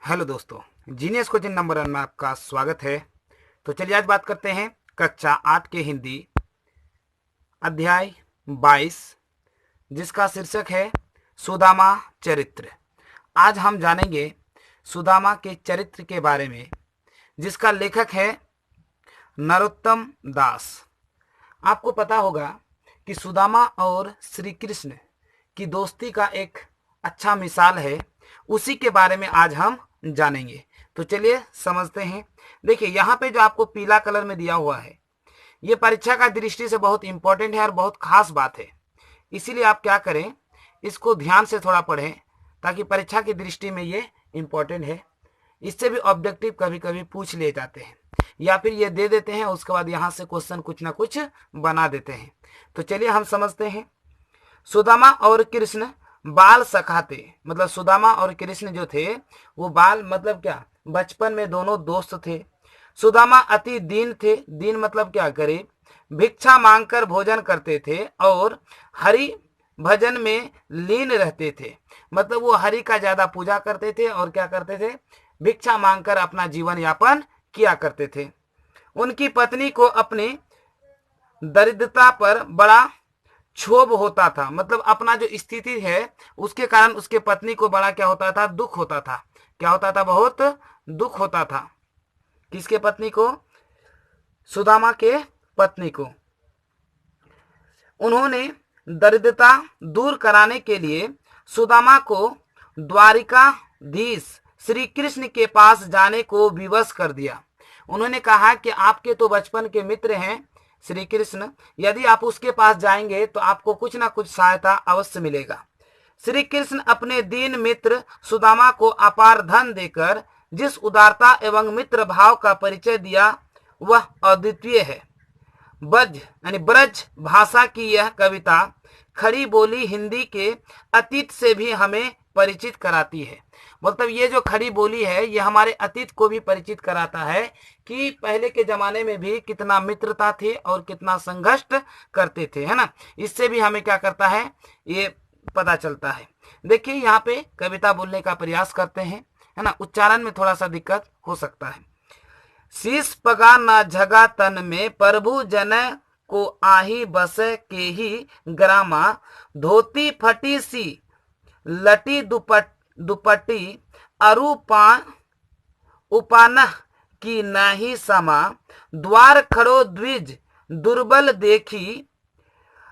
Hello दोस्तों, genius coaching number 1 में आपका स्वागत है। तो चलिए आज बात करते हैं कक्षा 8 के हिंदी अध्याय 22, जिसका शीर्षक है सुदामा चरित्र। आज हम जानेंगे सुदामा के चरित्र के बारे में, जिसका लेखक है नरोत्तम दास। आपको पता होगा कि सुदामा और श्री कृष्ण की दोस्ती का एक अच्छा मिसाल है, उसी के बारे में आज हम जानेंगे। तो चलिए समझते हैं। देखिए, यहाँ पे जो आपको पीला कलर में दिया हुआ है, ये परीक्षा का दृष्टि से बहुत इंपॉर्टेंट है और बहुत खास बात है। इसीलिए आप क्या करें, इसको ध्यान से थोड़ा पढ़ें, ताकि परीक्षा की दृष्टि में ये इंपॉर्टेंट है। इससे भी ऑब्जेक्टिव कभी कभी पूछ ले जाते हैं, या फिर ये दे देते हैं, उसके बाद यहाँ से क्वेश्चन कुछ ना कुछ बना देते हैं। तो चलिए हम समझते हैं। सुदामा और कृष्ण बाल सखा थे। मतलब सुदामा और कृष्ण जो थे वो बाल मतलब क्या, बचपन में दोनों दोस्त थे। सुदामा अति दीन थे। दीन मतलब क्या, गरीब। भिक्षा मांगकर भोजन करते थे और हरि भजन में लीन रहते थे। मतलब वो हरि का ज्यादा पूजा करते थे और क्या करते थे, भिक्षा मांगकर अपना जीवन यापन किया करते थे। उनकी पत्नी को अपनी दरिद्रता पर बड़ा क्षोभ होता था। मतलब अपना जो स्थिति है उसके कारण उसके पत्नी को बड़ा क्या होता था, दुख होता था। क्या होता था, बहुत दुख होता था। किसके पत्नी को, सुदामा के पत्नी को। उन्होंने दरिद्रता दूर कराने के लिए सुदामा को द्वारिकाधीश श्री कृष्ण के पास जाने को विवश कर दिया। उन्होंने कहा कि आपके तो बचपन के मित्र हैं श्री कृष्ण, यदि आप उसके पास जाएंगे तो आपको कुछ ना कुछ सहायता अवश्य मिलेगा। श्री कृष्ण अपने दीन मित्र सुदामा को अपार धन देकर जिस उदारता एवं मित्र भाव का परिचय दिया वह अद्वितीय है। ब्रज भाषा की यह कविता खड़ी बोली हिंदी के अतीत से भी हमें परिचित कराती है। मतलब ये जो खड़ी बोली है ये हमारे अतीत को भी परिचित कराता है कि पहले के जमाने में भी कितना मित्रता थी और कितना संघर्ष करते थे, है ना। इससे भी हमें क्या करता है, ये पता चलता है। देखिए यहाँ पे कविता बोलने का प्रयास करते हैं, है ना। उच्चारण में थोड़ा सा दिक्कत हो सकता है। शीश पगा न झगा तन में प्रभु जन को आही बस के ही ग्रामा, धोती फटी सी लटी दुपट्टी उपानह की नाही समा, द्वार खड़ो द्विज दुर्बल देखी,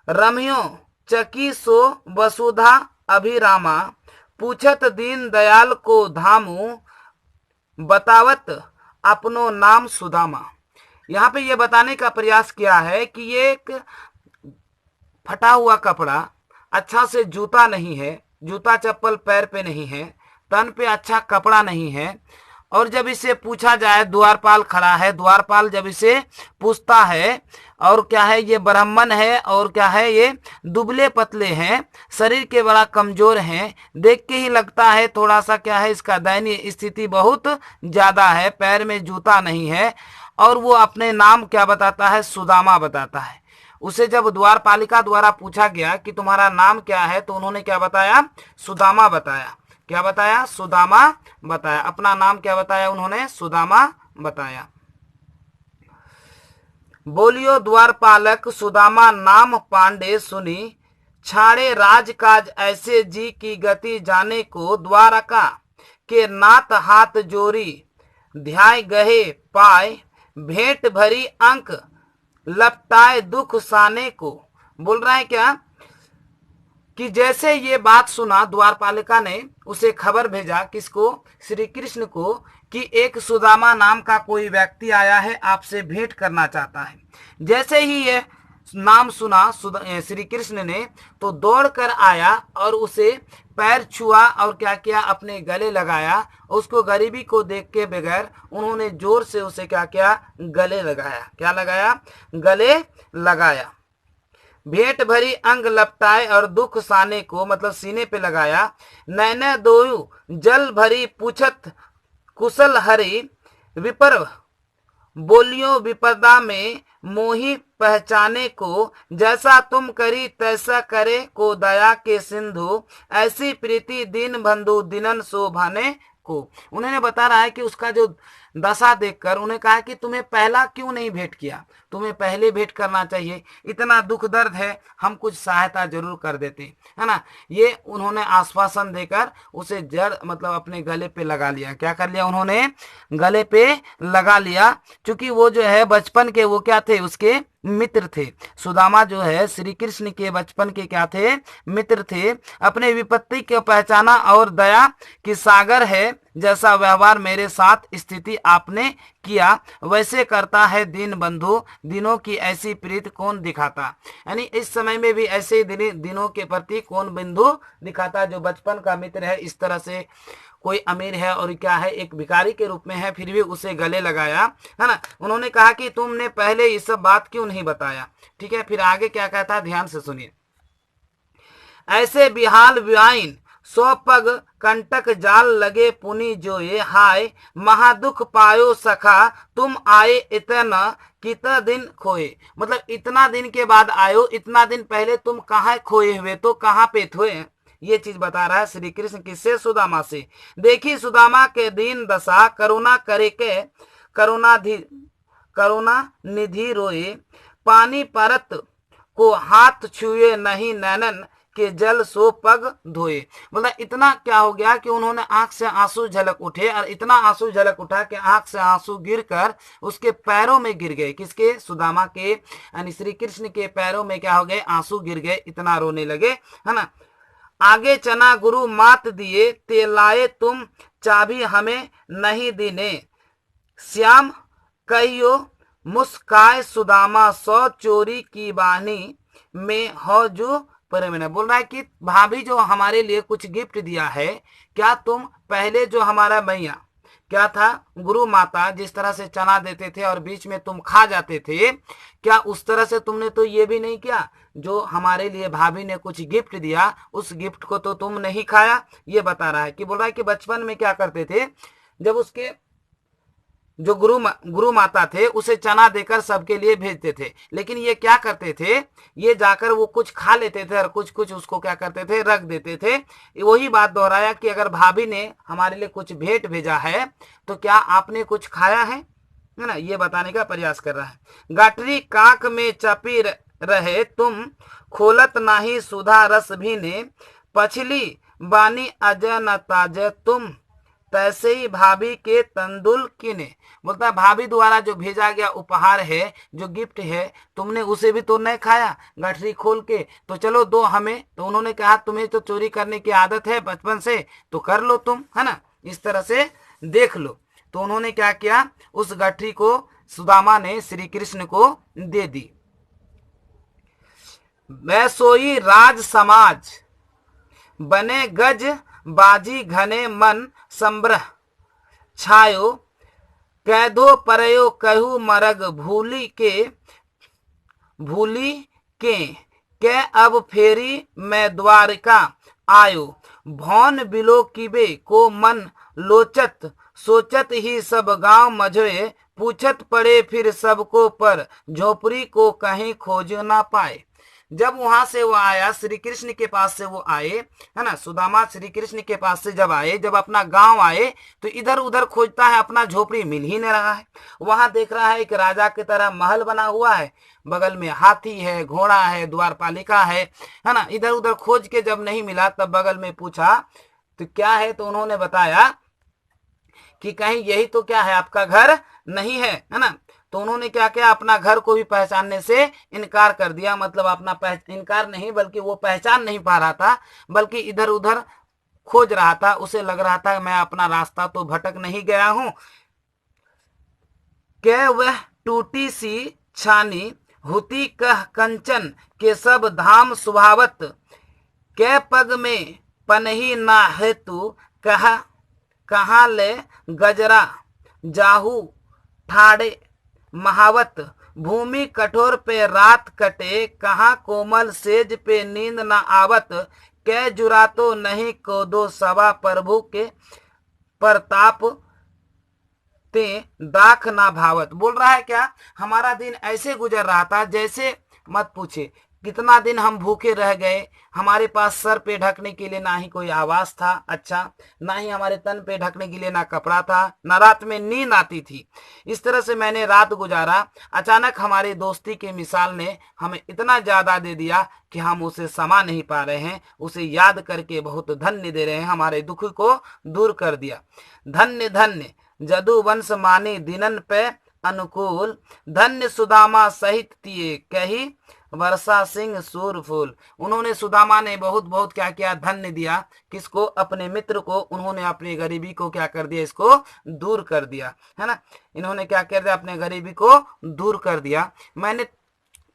रम्यो चकी सो वसुधा अभिरामा, पूछत दीन दयाल को धामू, बतावत अपनो नाम सुदामा। यहाँ पे ये बताने का प्रयास किया है कि ये एक फटा हुआ कपड़ा, अच्छा से जूता नहीं है, जूता चप्पल पैर पे नहीं है, तन पे अच्छा कपड़ा नहीं है। और जब इसे पूछा जाए, द्वारपाल खड़ा है, द्वारपाल जब इसे पूछता है और क्या है, ये ब्राह्मण है और क्या है, ये दुबले पतले हैं, शरीर के बड़ा कमजोर हैं, देख के ही लगता है थोड़ा सा क्या है, इसका दयनीय स्थिति बहुत ज्यादा है, पैर में जूता नहीं है। और वो अपने नाम क्या बताता है, सुदामा बताता है। उसे जब द्वारपालिका द्वारा पूछा गया कि तुम्हारा नाम क्या है, तो उन्होंने क्या बताया, सुदामा बताया। क्या बताया, सुदामा बताया। अपना नाम क्या बताया उन्होंने, सुदामा बताया। बोलियो द्वारपालक सुदामा नाम पांडे सुनी, छाड़े राजकाज ऐसे जी की गति जाने को, द्वारका के नाथ हाथ जोरी ध्याय गहे पाए, भेंट भरी अंक लपटाए दुख साने को। बोल रहा है क्या कि जैसे ये बात सुना, द्वारपालिका ने उसे खबर भेजा, किसको, श्री कृष्ण को, कि एक सुदामा नाम का कोई व्यक्ति आया है, आपसे भेंट करना चाहता है। जैसे ही ये नाम सुना श्री कृष्ण ने, तो दौड़कर आया और उसे पैर छुआ और क्या किया, अपने गले लगाया। उसको गरीबी को देख के बगैर उन्होंने जोर से उसे क्या किया, गले लगाया। क्या लगाया, गले लगाया। भेंट भरी अंग लपटाए और दुख साने को, मतलब सीने पे लगाया। नैने दोयु जल भरी पूछत कुशल हरि, विपर बोलियो विपदा में मोही पहचाने को, जैसा तुम करी तैसा करे को दया के सिंधु, ऐसी प्रीति दीन बंधु दिनन शोभाने को। उन्होंने बता रहा है कि उसका जो दशा देखकर उन्हें कहा कि तुम्हें पहला क्यों नहीं भेंट किया, तुम्हें पहले भेंट करना चाहिए, इतना दुख दर्द है, हम कुछ सहायता जरूर कर देते, है ना। ये उन्होंने आश्वासन देकर उसे जड़ मतलब अपने गले पे लगा लिया। क्या कर लिया उन्होंने? गले पे लगा लिया। क्योंकि वो जो है बचपन के वो क्या थे, उसके मित्र थे। सुदामा जो है श्री कृष्ण के बचपन के क्या थे? मित्र थे। अपने विपत्ति को पहचाना और दया की सागर है जैसा व्यवहार मेरे साथ स्थिति आपने किया वैसे करता है दीन बंधु, दिनों की ऐसी प्रीत कौन दिखाता। यानी इस समय में भी ऐसे दिनों के प्रति कौन बंधु दिखाता। जो बचपन का मित्र है, इस तरह से कोई अमीर है और क्या है, एक भिखारी के रूप में है, फिर भी उसे गले लगाया, है ना। उन्होंने कहा कि तुमने पहले ये सब बात क्यों नहीं बताया। ठीक है, फिर आगे क्या कहता है, ध्यान से सुनिए। ऐसे बिहाल व्याइन सौ पग कंटक जाल लगे पुनि जोए, हाय महादुख पायो सखा तुम आए इतना कितना दिन खोए। मतलब इतना दिन के बाद आयो, इतना दिन पहले तुम कहाँ खोए हुए, तो कहाँ पे थे, ये चीज बता रहा है श्री कृष्ण। किससे? सुदामा से। देखी सुदामा के दीन दशा, करुणा करे के करुणा निधि रोए, पानी परत को हाथ छुए नहीं नैनन के जल सो पग धोए। मतलब इतना क्या हो गया कि उन्होंने आंख से आंसू झलक उठे, और इतना आंसू झलक उठा कि आंख से आंसू गिरकर उसके पैरों में गिर गए। किसके? सुदामा के, यानी श्री कृष्ण के पैरों में क्या हो गए? आंसू गिर गए, इतना रोने लगे, है ना। आगे चना गुरु मात दिए, ते लाए तुम चाबी हमें नहीं दीने, श्याम कहियो मुस्काए सुदामा, सौ चोरी की बानी में हो जो परमिना। बोल रहा है कि भाभी जो हमारे लिए कुछ गिफ्ट दिया है, क्या तुम पहले जो हमारा मैया क्या था, गुरु माता जिस तरह से चना देते थे और बीच में तुम खा जाते थे, क्या उस तरह से तुमने तो ये भी नहीं किया? जो हमारे लिए भाभी ने कुछ गिफ्ट दिया, उस गिफ्ट को तो तुम नहीं खाया। ये बता रहा है कि बोल रहा है कि बचपन में क्या करते थे, जब उसके जो गुरु माता थे उसे चना देकर सबके लिए भेजते थे, लेकिन ये क्या करते थे, ये जाकर वो कुछ खा लेते थे और कुछ कुछ उसको क्या करते थे, रख देते थे। वही बात दोहराया कि अगर भाभी ने हमारे लिए कुछ भेंट भेजा है तो क्या आपने कुछ खाया है ना, ये बताने का प्रयास कर रहा है। गाटरी कांक में चपी रहे तुम, खोलत नाही सुधा रस भी ने, पछली बानी अज न ताज तुम, तैसे ही भाभी के तंदुल किने। बोलता है भाभी द्वारा जो भेजा गया उपहार है, जो गिफ्ट है, तुमने उसे भी तो नहीं खाया गठरी खोल के, तो चलो दो हमें। तो उन्होंने कहा तुम्हें तो चोरी करने की आदत है बचपन से, तो कर लो तुम, है ना, इस तरह से देख लो। तो उन्होंने क्या किया, उस गठरी को सुदामा ने श्री कृष्ण को दे दी। वैसोई राज समाज बने गज बाजी, घने मन संब्रह छायो, कैदो परयो कहू मरग, भूली के अब फेरी मैं द्वारिका आयो, भौन बिलो किबे को मन लोचत, सोचत ही सब गांव मझे, पूछत पड़े फिर सबको पर, झोपड़ी को कहीं खोज ना पाए। जब वहां से वो आया, श्री कृष्ण के पास से वो आए, है ना, सुदामा श्री कृष्ण के पास से जब आए, जब अपना गांव आए, तो इधर उधर खोजता है, अपना झोपड़ी मिल ही नहीं रहा है। वहां देख रहा है एक राजा की तरह महल बना हुआ है, बगल में हाथी है, घोड़ा है, द्वारपालिका है ना। इधर उधर खोज के जब नहीं मिला, तब बगल में पूछा तो क्या है, तो उन्होंने बताया कि कहीं यही तो क्या है, आपका घर नहीं है ना। तो उन्होंने क्या किया, अपना घर को भी पहचानने से इनकार कर दिया। मतलब अपना इनकार नहीं, बल्कि वो पहचान नहीं पा रहा था, बल्कि इधर उधर खोज रहा था। उसे लग रहा था मैं अपना रास्ता तो भटक नहीं गया हूं। क्या वह टूटी सी छानी हुती कह कंचन के सब धाम सुभावत, कै पग में पनही ना हेतु कहाँ ले गजरा जाहू ठाड़े महावत, भूमि कठोर पे रात कटे, कहाँ कोमल सेज पे नींद न आवत, कै जुरा तो नहीं को दो सवा प्रभु के प्रताप ते दाख ना भावत। बोल रहा है क्या, हमारा दिन ऐसे गुजर रहा था जैसे मत पूछे, कितना दिन हम भूखे रह गए, हमारे पास सर पे ढकने के लिए ना ही कोई आवास था, अच्छा ना ही हमारे तन पे ढकने के लिए ना कपड़ा था, ना रात में नींद आती थी। इस तरह से मैंने रात गुजारा। अचानक हमारी दोस्ती के मिसाल ने हमें इतना ज्यादा दे दिया कि हम उसे समा नहीं पा रहे हैं, उसे याद करके बहुत धन्य दे रहे हैं, हमारे दुख को दूर कर दिया। धन्य धन्य जदुवंश माने दिनन पे अनुकूल, धन्य सुदामा सहित तिये कही वर्षा सिंह सूरफूल। उन्होंने, सुदामा ने बहुत बहुत क्या किया, धन्य दिया। किसको? अपने मित्र को। उन्होंने अपनी गरीबी को क्या कर दिया, इसको दूर कर दिया, है ना। इन्होंने क्या कर दिया, अपने गरीबी को दूर कर दिया। मैंने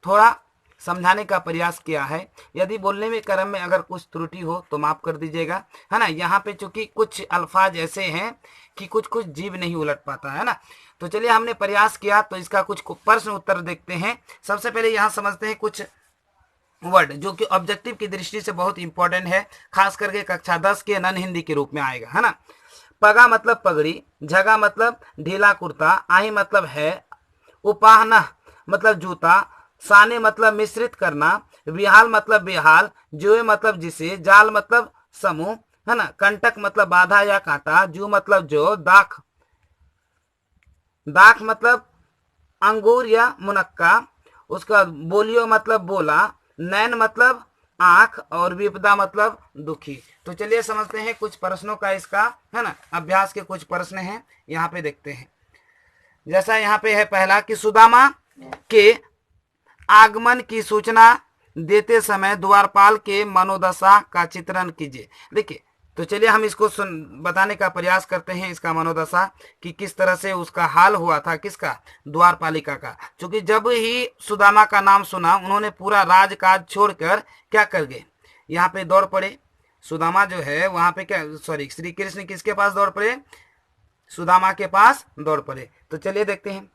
थोड़ा समझाने का प्रयास किया है, यदि बोलने में क्रम में अगर कुछ त्रुटि हो तो माफ कर दीजिएगा, है ना। यहाँ पे चूंकि कुछ अल्फाज ऐसे हैं कि कुछ कुछ जीभ नहीं उलट पाता, है ना। तो चलिए, हमने प्रयास किया तो इसका कुछ प्रश्न उत्तर देखते हैं। सबसे पहले यहाँ समझते हैं कुछ वर्ड जो कि ऑब्जेक्टिव की दृष्टि से बहुत इंपॉर्टेंट है, खास करके कक्षा 10 के नन हिंदी के रूप में आएगा, है ना। पगा मतलब पगड़ी, झगा मतलब ढीला कुर्ता, आही मतलब है, उपाहना मतलब जूता, साने मतलब मिश्रित करना, विहाल मतलब बेहाल, जुए मतलब जिसे, जाल मतलब समूह, है ना। कंटक मतलब बाधा या कांटा, जू मतलब जो, दाख दाख मतलब अंगूर या मुनक्का, उसका बोलियो मतलब बोला, नैन मतलब आंख, और विपदा मतलब दुखी। तो चलिए समझते हैं कुछ प्रश्नों का इसका, है ना, अभ्यास के कुछ प्रश्न हैं, यहाँ पे देखते हैं। जैसा यहाँ पे है पहला कि सुदामा के आगमन की सूचना देते समय द्वारपाल के मनोदशा का चित्रण कीजिए। देखिए, तो चलिए हम इसको बताने का प्रयास करते हैं, इसका मनोदशा कि किस तरह से उसका हाल हुआ था, किसका? द्वारपालिका का। क्योंकि जब ही सुदामा का नाम सुना, उन्होंने पूरा राजकाज छोड़कर क्या कर गए, यहाँ पे दौड़ पड़े। सुदामा जो है वहां पे क्या, सॉरी, श्री कृष्ण किसके पास दौड़ पड़े? सुदामा के पास दौड़ पड़े। तो चलिए देखते हैं।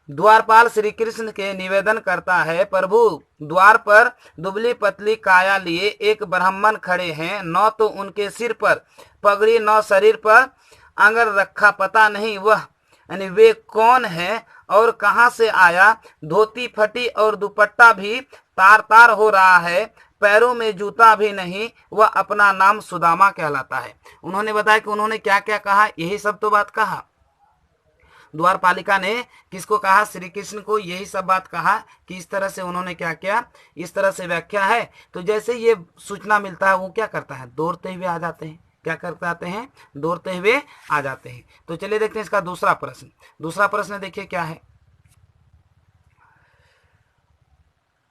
द्वारपाल श्री कृष्ण के निवेदन करता है, प्रभु द्वार पर दुबली पतली काया लिए एक ब्राह्मण खड़े हैं, न तो उनके सिर पर पगड़ी न शरीर पर अंगर रखा, पता नहीं वह यानी वे कौन है और कहां से आया। धोती फटी और दुपट्टा भी तार तार हो रहा है, पैरों में जूता भी नहीं, वह अपना नाम सुदामा कहलाता है। उन्होंने बताया कि उन्होंने क्या क्या कहा, यही सब तो बात कहा। द्वारपालिका ने किसको कहा? श्री कृष्ण को यही सब बात कहा कि इस तरह से उन्होंने क्या किया, इस तरह से व्याख्या है। तो जैसे ये सूचना मिलता है, वो क्या करता है, दौड़ते हुए आ जाते हैं। क्या करते आते हैं? दौड़ते हुए आ जाते हैं। तो चलिए देखते हैं इसका दूसरा प्रश्न। दूसरा प्रश्न देखिए क्या है।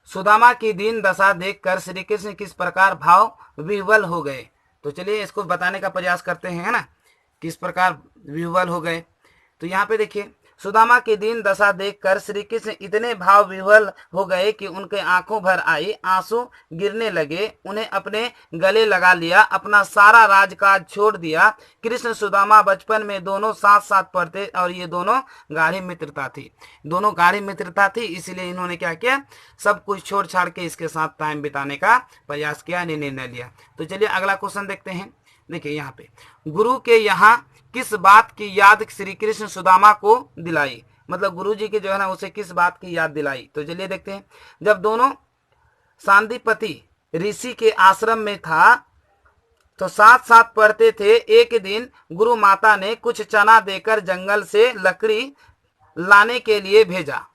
सुदामा की दीन दशा देखकर श्री कृष्ण किस प्रकार भाव विह्वल हो गए। तो चलिए इसको बताने का प्रयास करते हैं, है ना, किस प्रकार विह्वल हो गए। तो यहाँ पे देखिए, सुदामा की दीन दशा देखकर श्री कृष्ण इतने भाव विह्वल हो गए कि उनके आंखों भर आई, आंसू गिरने लगे। उन्हें अपने गले लगा लिया, अपना सारा राजकाज छोड़ दिया। कृष्ण सुदामा बचपन में दोनों साथ साथ पढ़ते और ये दोनों गाढ़ी मित्रता थी, दोनों गाढ़ी मित्रता थी, इसीलिए इन्होंने क्या किया, सब कुछ छोड़ छाड़ के इसके साथ टाइम बिताने का प्रयास किया, निर्णय लिया। तो चलिए अगला क्वेश्चन देखते हैं। देखिए यहाँ पे, गुरु के यहाँ किस बात की याद श्री कृष्ण सुदामा को दिलाई, मतलब गुरु जी की जो है ना, उसे किस बात की याद दिलाई। तो चलिए देखते हैं। जब दोनों सांदीपति ऋषि के आश्रम में था तो साथ साथ पढ़ते थे। एक दिन गुरु माता ने कुछ चना देकर जंगल से लकड़ी लाने के लिए भेजा,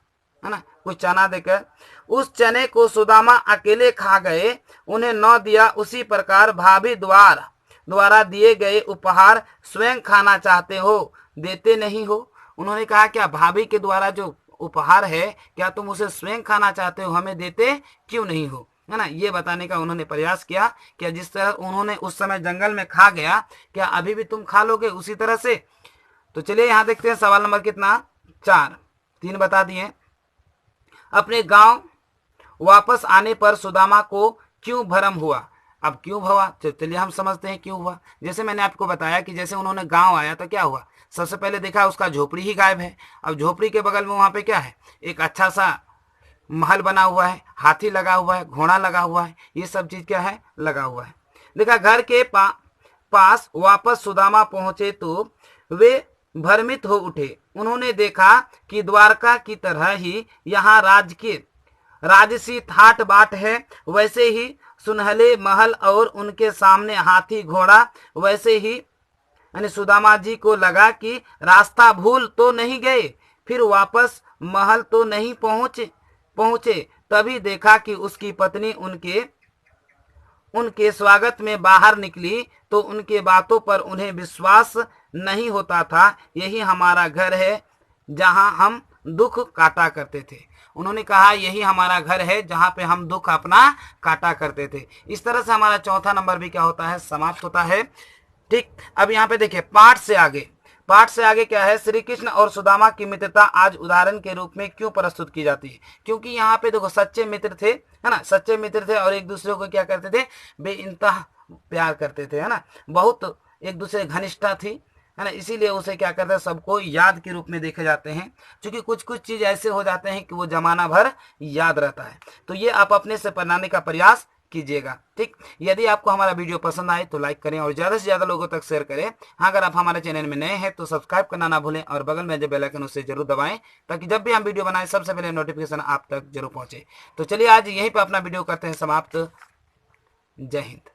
है ना, कुछ चना देकर। उस चने को सुदामा अकेले खा गए, उन्हें न दिया। उसी प्रकार भाभी द्वारा दिए गए उपहार स्वयं खाना चाहते हो, देते नहीं हो। उन्होंने कहा क्या, भाभी के द्वारा जो उपहार है, क्या तुम उसे स्वयं खाना चाहते हो, हमें देते क्यों नहीं हो, है ना। ये बताने का उन्होंने प्रयास किया। क्या जिस तरह उन्होंने उस समय जंगल में खा गया, क्या अभी भी तुम खा लोगे उसी तरह से। तो चलिए यहाँ देखते हैं सवाल नंबर कितना, 4, 3 बता दिए। अपने गांव वापस आने पर सुदामा को क्यों भ्रम हुआ। अब क्यों हुआ, चलिए हम समझते हैं क्यों हुआ। जैसे मैंने आपको बताया कि जैसे उन्होंने गांव आया तो क्या हुआ, सबसे पहले देखा उसका झोपड़ी ही गायब है। अब झोपड़ी के बगल में वहां पे क्या है, एक अच्छा सा महल बना हुआ है, हाथी लगा हुआ है, घोड़ा लगा हुआ है, ये सब चीज क्या है, लगा हुआ है। देखा घर के पास वापस सुदामा पहुंचे तो वे भ्रमित हो उठे। उन्होंने देखा कि द्वारका की तरह ही यहाँ राजकीय राजसी ठाट बाट है, वैसे ही सुनहले महल और उनके सामने हाथी घोड़ा। वैसे ही यानी सुदामा जी को लगा कि रास्ता भूल तो नहीं गए, फिर वापस महल तो नहीं पहुंचे। तभी देखा कि उसकी पत्नी उनके स्वागत में बाहर निकली तो उनके बातों पर उन्हें विश्वास नहीं होता था। यही हमारा घर है जहां हम दुख काटा करते थे। उन्होंने कहा यही हमारा घर है जहां पे हम दुख अपना काटा करते थे। इस तरह से हमारा चौथा नंबर भी क्या होता है, समाप्त होता है। ठीक, अब यहाँ पे देखिए पाठ से आगे क्या है, श्री कृष्ण और सुदामा की मित्रता आज उदाहरण के रूप में क्यों प्रस्तुत की जाती है। क्योंकि यहाँ पे देखो सच्चे मित्र थे, है ना, सच्चे मित्र थे और एक दूसरे को क्या करते थे, बेइंतहा प्यार करते थे, है ना, बहुत एक दूसरे घनिष्ठता थी, है ना, इसीलिए उसे क्या करते हैं, सबको याद के रूप में देखे जाते हैं। क्योंकि कुछ कुछ चीज ऐसे हो जाते हैं कि वो जमाना भर याद रहता है। तो ये आप अपने से बनाने का प्रयास कीजिएगा। ठीक, यदि आपको हमारा वीडियो पसंद आए तो लाइक करें और ज़्यादा से ज़्यादा लोगों तक शेयर करें। हाँ, अगर आप हमारे चैनल में नए हैं तो सब्सक्राइब करना ना भूलें और बगल में जो बेल आइकन उसे जरूर दबाएं, ताकि जब भी हम वीडियो बनाएं सबसे पहले नोटिफिकेशन आप तक जरूर पहुंचे। तो चलिए आज यहीं पर अपना वीडियो करते हैं समाप्त। जय हिंद।